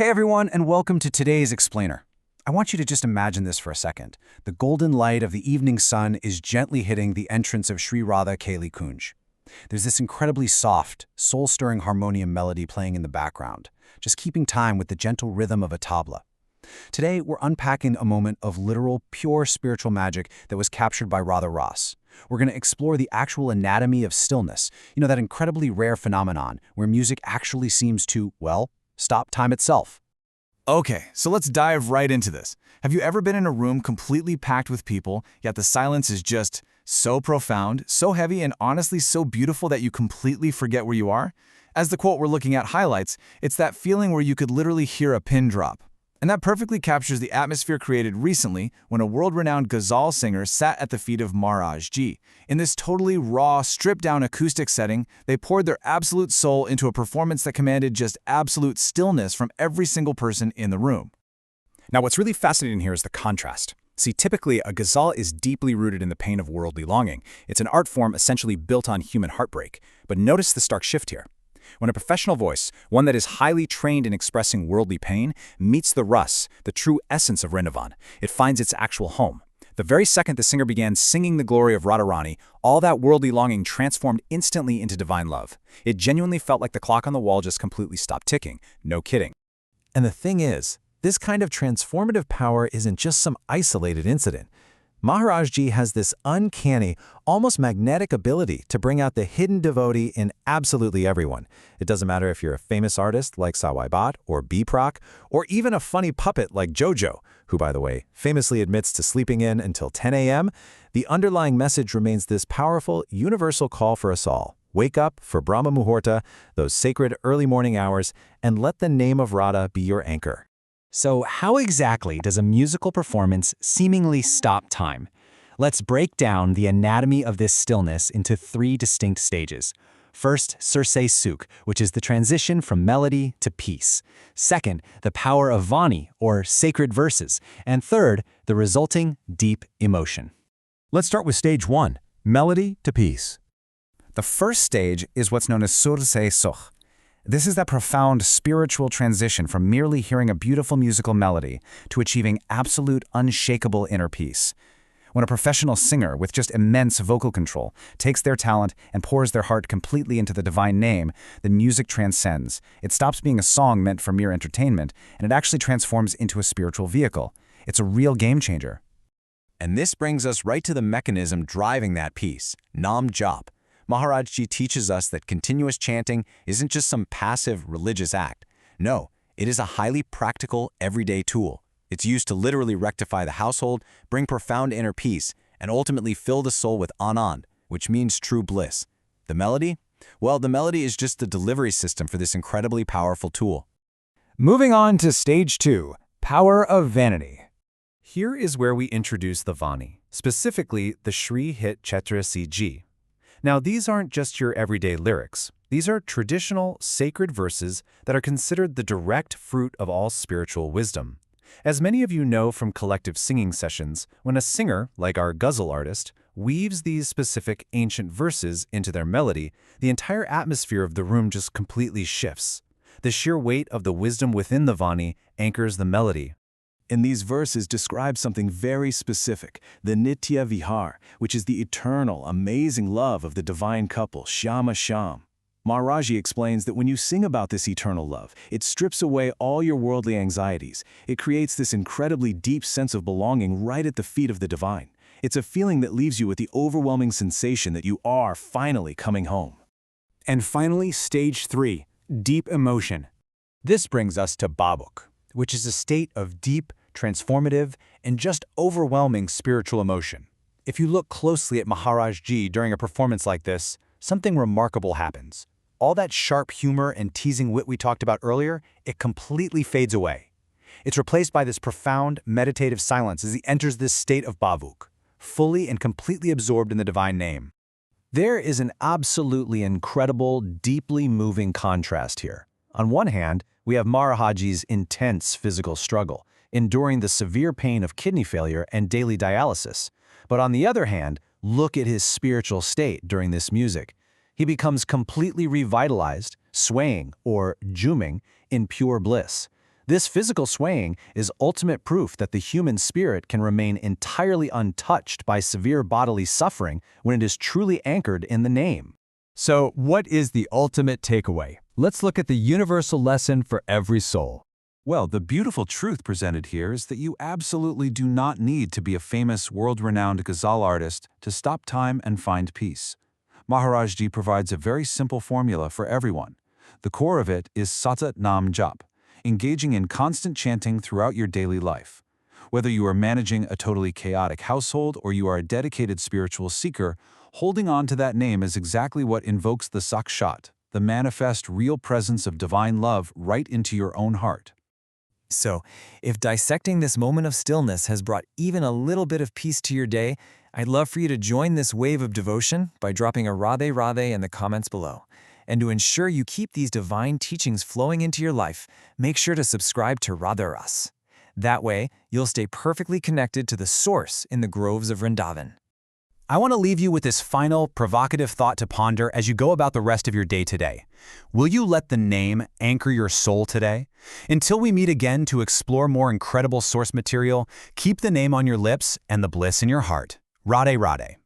Hey everyone, and welcome to today's Explainer. I want you to just imagine this for a second. The golden light of the evening sun is gently hitting the entrance of Sri Radha Kali Kunj. There's this incredibly soft, soul-stirring harmonium melody playing in the background, just keeping time with the gentle rhythm of a tabla. Today, we're unpacking a moment of literal, pure spiritual magic that was captured by Radha Ras. We're going to explore the actual anatomy of stillness, that incredibly rare phenomenon where music actually seems to, well, stop time itself. Okay, so let's dive right into this. Have you ever been in a room completely packed with people, yet the silence is just so profound, so heavy, and honestly so beautiful that you completely forget where you are? As the quote we're looking at highlights, it's that feeling where you could literally hear a pin drop. And that perfectly captures the atmosphere created recently when a world-renowned ghazal singer sat at the feet of Maharaj Ji. In this totally raw, stripped-down acoustic setting, they poured their absolute soul into a performance that commanded just absolute stillness from every single person in the room. Now, what's really fascinating here is the contrast. See, typically, a ghazal is deeply rooted in the pain of worldly longing. It's an art form essentially built on human heartbreak. But notice the stark shift here. When a professional voice, one that is highly trained in expressing worldly pain, meets the ras, the true essence of Vrindavan, it finds its actual home. The very second the singer began singing the glory of Radharani, all that worldly longing transformed instantly into divine love. It genuinely felt like the clock on the wall just completely stopped ticking. No kidding. And the thing is, this kind of transformative power isn't just some isolated incident. Maharaj Ji has this uncanny, almost magnetic ability to bring out the hidden devotee in absolutely everyone. It doesn't matter if you're a famous artist like Sawai Bhatt or Biprak, or even a funny puppet like Jojo, who, by the way, famously admits to sleeping in until 10 a.m., the underlying message remains this powerful, universal call for us all. Wake up for Brahma Muhurta, those sacred early morning hours, and let the name of Radha be your anchor. So how exactly does a musical performance seemingly stop time? Let's break down the anatomy of this stillness into three distinct stages. First, Surse Sukh, which is the transition from melody to peace. Second, the power of Vani, or sacred verses. And third, the resulting deep emotion. Let's start with stage 1, melody to peace. The first stage is what's known as Surse Sukh. This is that profound spiritual transition from merely hearing a beautiful musical melody to achieving absolute, unshakable inner peace. When a professional singer with just immense vocal control takes their talent and pours their heart completely into the divine name, the music transcends. It stops being a song meant for mere entertainment, and it actually transforms into a spiritual vehicle. It's a real game changer. And this brings us right to the mechanism driving that peace, Nam Jap. Maharaj Ji teaches us that continuous chanting isn't just some passive religious act. No, it is a highly practical, everyday tool. It's used to literally rectify the household, bring profound inner peace, and ultimately fill the soul with Anand, which means true bliss. The melody? Well, the melody is just the delivery system for this incredibly powerful tool. Moving on to stage 2, power of vanity. Here is where we introduce the Vani, specifically the Shri hit Chhatrasi Ji. Now, these aren't just your everyday lyrics. These are traditional, sacred verses that are considered the direct fruit of all spiritual wisdom. As many of you know from collective singing sessions, when a singer, like our ghazal artist, weaves these specific ancient verses into their melody, the entire atmosphere of the room just completely shifts. The sheer weight of the wisdom within the Vani anchors the melody. And these verses describe something very specific, the Nitya Vihar, which is the eternal, amazing love of the divine couple, Shyama Shyam. Maharaji explains that when you sing about this eternal love, it strips away all your worldly anxieties. It creates this incredibly deep sense of belonging right at the feet of the divine. It's a feeling that leaves you with the overwhelming sensation that you are finally coming home. And finally, stage 3, deep emotion. This brings us to Bhabuk, which is a state of deep, transformative, and just overwhelming spiritual emotion. If you look closely at Maharaj Ji during a performance like this, something remarkable happens. All that sharp humor and teasing wit we talked about earlier, it completely fades away. It's replaced by this profound, meditative silence as he enters this state of Bhavuk, fully and completely absorbed in the divine name. There is an absolutely incredible, deeply moving contrast here. On one hand, we have Maharajji's intense physical struggle, enduring the severe pain of kidney failure and daily dialysis. But on the other hand, look at his spiritual state during this music. He becomes completely revitalized, swaying, or juming, in pure bliss. This physical swaying is ultimate proof that the human spirit can remain entirely untouched by severe bodily suffering when it is truly anchored in the name. So, what is the ultimate takeaway? Let's look at the universal lesson for every soul. Well, the beautiful truth presented here is that you absolutely do not need to be a famous, world-renowned ghazal artist to stop time and find peace. Maharajji provides a very simple formula for everyone. The core of it is Sata Nam Jap, engaging in constant chanting throughout your daily life. Whether you are managing a totally chaotic household or you are a dedicated spiritual seeker, holding on to that name is exactly what invokes the Sakshat, the manifest real presence of divine love right into your own heart. So, if dissecting this moment of stillness has brought even a little bit of peace to your day, I'd love for you to join this wave of devotion by dropping a Radhe Radhe in the comments below. And to ensure you keep these divine teachings flowing into your life, make sure to subscribe to Radha Ras. That way, you'll stay perfectly connected to the source in the groves of Vrindavan. I want to leave you with this final, provocative thought to ponder as you go about the rest of your day today. Will you let the name anchor your soul today? Until we meet again to explore more incredible source material, keep the name on your lips and the bliss in your heart. Radhe Radhe.